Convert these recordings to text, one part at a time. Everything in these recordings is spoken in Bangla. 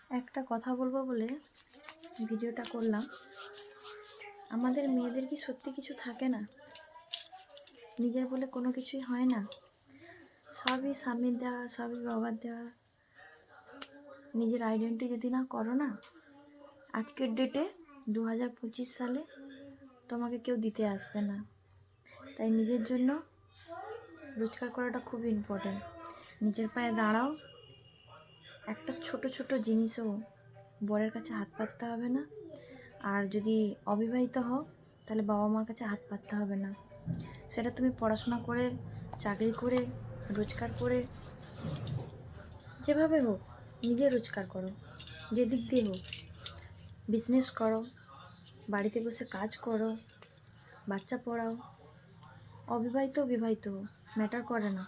একটা কথা বলবো বলে ভিডিওটা করলাম। আমাদের মেয়েদের কি সত্যি কিছু থাকে না? নিজের বলে কোনো কিছুই হয় না? সবই স্বামীর দেওয়া, সবই বাবার দেওয়া। নিজের আইডেন্টি যদি না করো না, আজকের ডেটে 2025 সালে তোমাকে কেউ দিতে আসবে না। তাই নিজের জন্য রোজগার করাটা খুব ইম্পর্টেন্ট। নিজের পায়ে দাঁড়াও। একটা ছোট ছোট জিনিসও বরের কাছে হাত পাততে হবে না। আর যদি অবিবাহিত হও তাহলে বাবা মার কাছে হাত পাততে হবে না। সেটা তুমি পড়াশোনা করে, চাকরি করে, রোজগার করে, যেভাবে হোক নিজে রোজগার করো, যে দিক দিয়ে হোক। বিজনেস করো, বাড়িতে বসে কাজ করো, বাচ্চা পড়াও। অবিবাহিত বিবাহিত ম্যাটার করে না,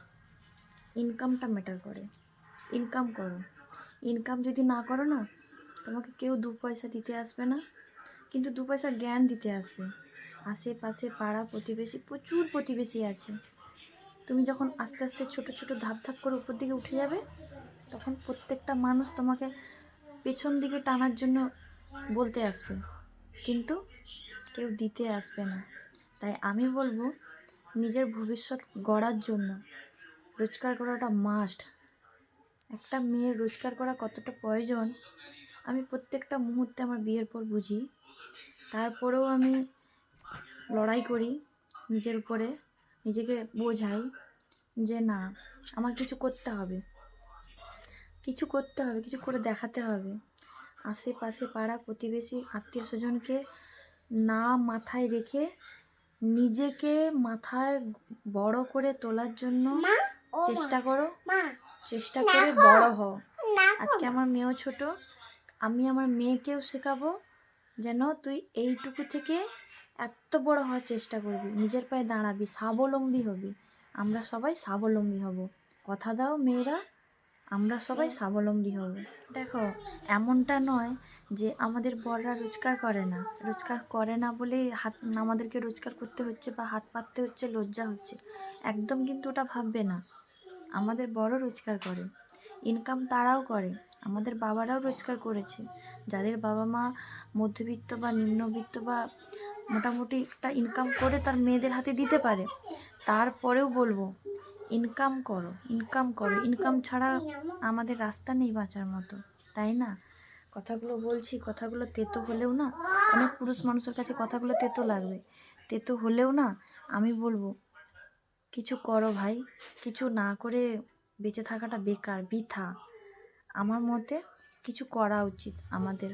ইনকামটা ম্যাটার করে। ইনকাম করো। ইনকাম যদি না করো না, তোমাকে কেউ 2 পয়সা দিতে আসবে না, কিন্তু 2 পয়সা জ্ঞান দিতে আসবে। আশেপাশে পাড়া প্রতিবেশী, প্রচুর প্রতিবেশী আছে। তুমি যখন আস্তে আস্তে ছোট ছোট ধাপ ধাপ করে উপর দিকে উঠে যাবে, তখন প্রত্যেকটা মানুষ তোমাকে পেছন দিকে টানার জন্য বলতে আসবে, কিন্তু কেউ দিতে আসবে না। তাই আমি বলবো, নিজের ভবিষ্যৎ গড়ার জন্য রোজগার করাটা মাস্ট। একটা মেয়ের রোজগার করা কতটা প্রয়োজন আমি প্রত্যেকটা মুহূর্তে আমার বিয়ের পর বুঝি। তারপরেও আমি লড়াই করি নিজের উপরে, নিজেকে বোঝাই যে না, আমার কিছু করতে হবে, কিছু করতে হবে, কিছু করে দেখাতে হবে। আশেপাশে পাড়া প্রতিবেশী আত্মীয় স্বজনকে না মাথায় রেখে নিজেকে মাথায় বড় করে তোলার জন্য চেষ্টা করো। চেষ্টা করে বড় হও। আজকে আমার মেয়েও ছোট, আমি আমার মেয়েকেও শেখাবো যেন তুই এইটুকু থেকে এত বড় হওয়ার চেষ্টা করবি, নিজের পায়ে দাঁড়াবি, স্বাবলম্বী হবি। আমরা সবাই স্বাবলম্বী হব। কথা দাও মেয়েরা, আমরা সবাই স্বাবলম্বী হব। দেখো, এমনটা নয় যে আমাদের বড়রা রোজগার করে না। রোজগার করে না বলেই আমাদেরকে রোজগার করতে হচ্ছে বা হাত পাততে হচ্ছে, লজ্জা হচ্ছে, একদম কিন্তু ওটা ভাববে না। আমাদের বড় রোজগার করে, ইনকাম তারাও করে। আমাদের বাবারাও রোজগার করেছে। যাদের বাবা মা মধ্যবিত্ত বা নিম্নবিত্ত বা মোটামুটি একটা ইনকাম করে তার মেয়েদের হাতে দিতে পারে, তারপরেও বলবো ইনকাম করো, ইনকাম করো। ইনকাম ছাড়া আমাদের রাস্তা নেই বাঁচার মতো, তাই না? কথাগুলো বলছি, কথাগুলো তেতো হলেও না, অনেক পুরুষ মানুষের কাছে কথাগুলো তেতো লাগবে। তেতো হলেও না, আমি বলবো কিছু করো ভাই। কিছু না করে বেঁচে থাকাটা বেকার, বৃথা। আমার মতে কিছু করা উচিত আমাদের।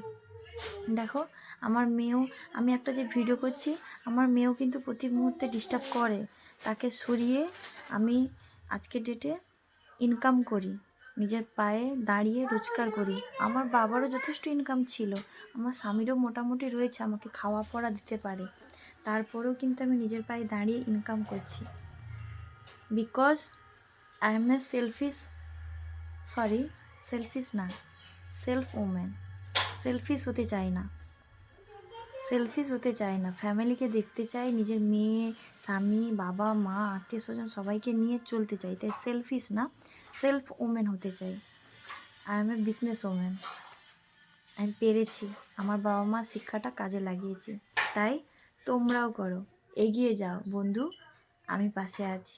দেখো, আমার মেয়েও, আমি একটা যে ভিডিও করছি, আমার মেয়েও কিন্তু প্রতি মুহূর্তে ডিস্টার্ব করে। তাকে সরিয়ে আমি আজকের ডেটে ইনকাম করি, নিজের পায়ে দাঁড়িয়ে রোজগার করি। আমার বাবারও যথেষ্ট ইনকাম ছিল, আমার স্বামীরও মোটামুটি রয়েছে, আমাকে খাওয়া পড়া দিতে পারে। তারপরেও কিন্তু আমি নিজের পায়ে দাঁড়িয়ে ইনকাম করছি, because I M a selfish না, সেলফ ওমেন। সেলফিশ হতে চাই না, সেলফিশ হতে চাই না। ফ্যামিলিকে দেখতে চাই, নিজের মেয়ে, স্বামী, বাবা মা, আত্মীয় স্বজন সবাইকে নিয়ে চলতে চাই। তাই সেলফিশ না, সেলফ ওমেন হতে চাই। I M A business women. আমি পেরেছি, আমার বাবা মা শিক্ষাটা কাজে লাগিয়েছি। তাই তোমরাও করো, এগিয়ে যাও বন্ধু, আমি পাশে আছি।